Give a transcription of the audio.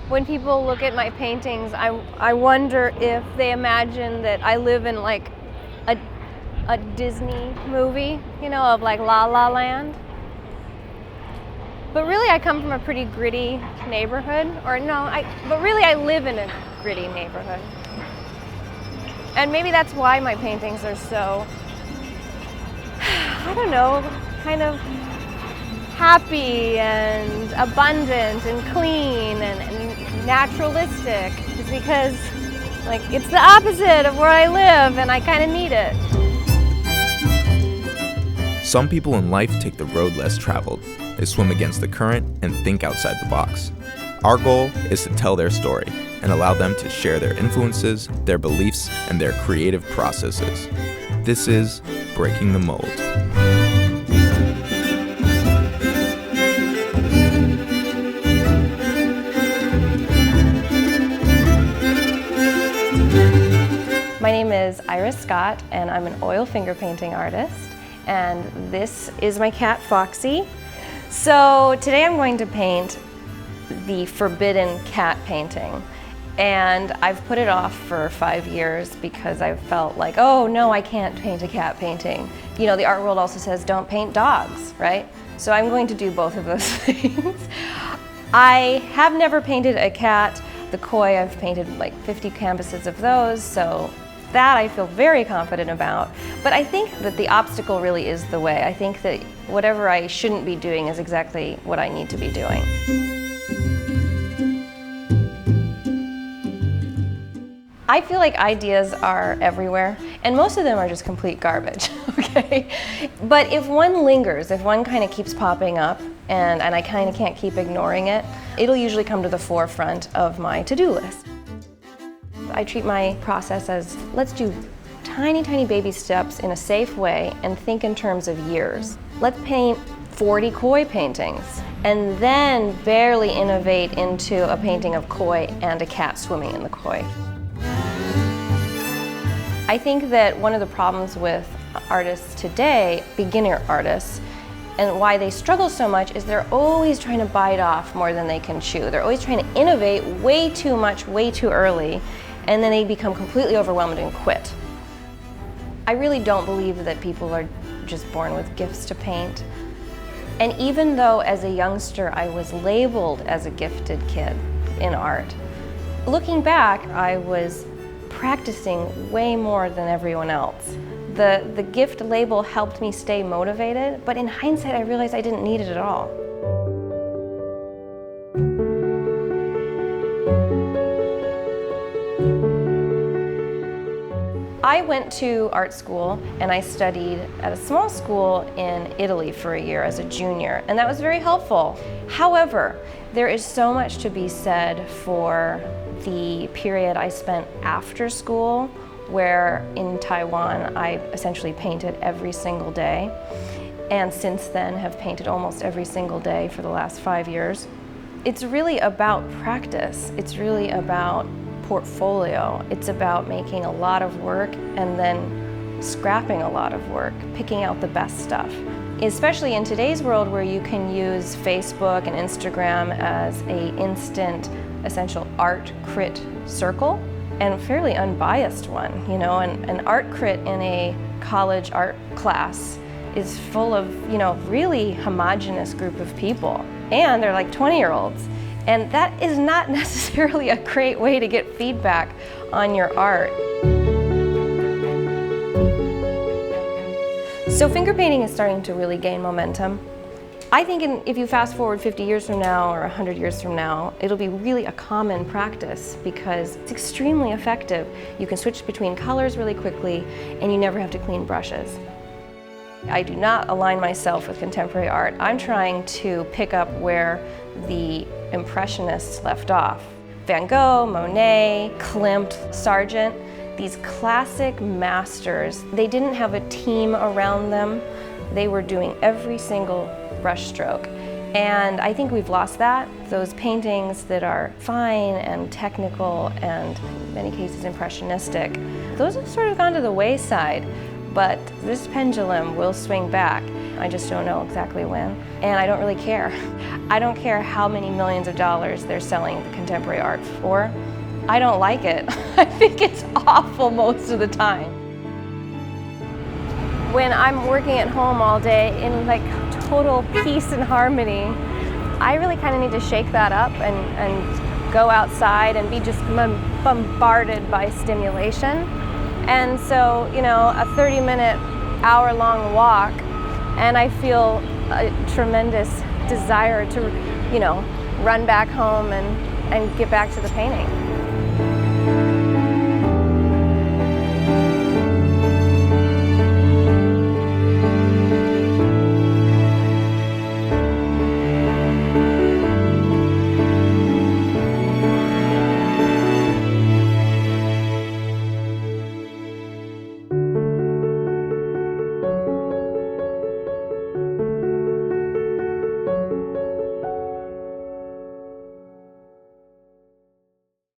When people look at my paintings, I wonder if they imagine that I live in like a Disney movie, you know, of like La La Land. But really I come from a pretty gritty neighborhood, but really I live in a gritty neighborhood. And maybe that's why my paintings are so, I don't know, kind of happy and abundant and clean and naturalistic. It's because like it's the opposite of where I live and I kind of need it. Some people in life take the road less traveled. They swim against the current and think outside the box. Our goal is to tell their story and allow them to share their influences, their beliefs, and their creative processes. This is Breaking the Mold. My name is Iris Scott, and I'm an oil finger painting artist. And this is my cat, Foxy. So today I'm going to paint the Forbidden Cat painting. And I've put it off for 5 years because I felt like, oh no, I can't paint a cat painting. You know, the art world also says don't paint dogs, right? So I'm going to do both of those things. I have never painted a cat. The koi, I've painted like 50 canvases of those, so that I feel very confident about. But I think that the obstacle really is the way. I think that whatever I shouldn't be doing is exactly what I need to be doing. I feel like ideas are everywhere, and most of them are just complete garbage, okay? But if one lingers, if one kind of keeps popping up, and I kind of can't keep ignoring it, it'll usually come to the forefront of my to-do list. I treat my process as, let's do tiny, tiny baby steps in a safe way and think in terms of years. Let's paint 40 koi paintings and then barely innovate into a painting of koi and a cat swimming in the koi. I think that one of the problems with artists today, beginner artists, and why they struggle so much is they're always trying to bite off more than they can chew. They're always trying to innovate way too much, way too early, and then they become completely overwhelmed and quit. I really don't believe that people are just born with gifts to paint. And even though as a youngster I was labeled as a gifted kid in art, looking back I was practicing way more than everyone else. The gift label helped me stay motivated, but in hindsight I realized I didn't need it at all. I went to art school and I studied at a small school in Italy for a year as a junior, and that was very helpful. However, there is so much to be said for the period I spent after school, where in Taiwan I essentially painted every single day, and since then have painted almost every single day for the last 5 years. It's really about practice. It's really about portfolio. It's about making a lot of work and then scrapping a lot of work, picking out the best stuff. Especially in today's world where you can use Facebook and Instagram as an instant essential art crit circle, and a fairly unbiased one, you know, and an art crit in a college art class is full of, you know, really homogenous group of people, and they're like 20-year-olds. And that is not necessarily a great way to get feedback on your art. So finger painting is starting to really gain momentum. I think if you fast forward 50 years from now or 100 years from now, it'll be really a common practice because it's extremely effective. You can switch between colors really quickly and you never have to clean brushes. I do not align myself with contemporary art. I'm trying to pick up where the Impressionists left off. Van Gogh, Monet, Klimt, Sargent, these classic masters, they didn't have a team around them. They were doing every single brush stroke. And I think we've lost that. Those paintings that are fine and technical and in many cases impressionistic, those have sort of gone to the wayside, but this pendulum will swing back. I just don't know exactly when. And I don't really care. I don't care how many millions of dollars they're selling the contemporary art for. I don't like it. I think it's awful most of the time. When I'm working at home all day in like total peace and harmony, I really kind of need to shake that up and go outside and be just bombarded by stimulation. And so, you know, a 30-minute, hour-long walk, and I feel a tremendous desire to, you know, run back home and get back to the painting.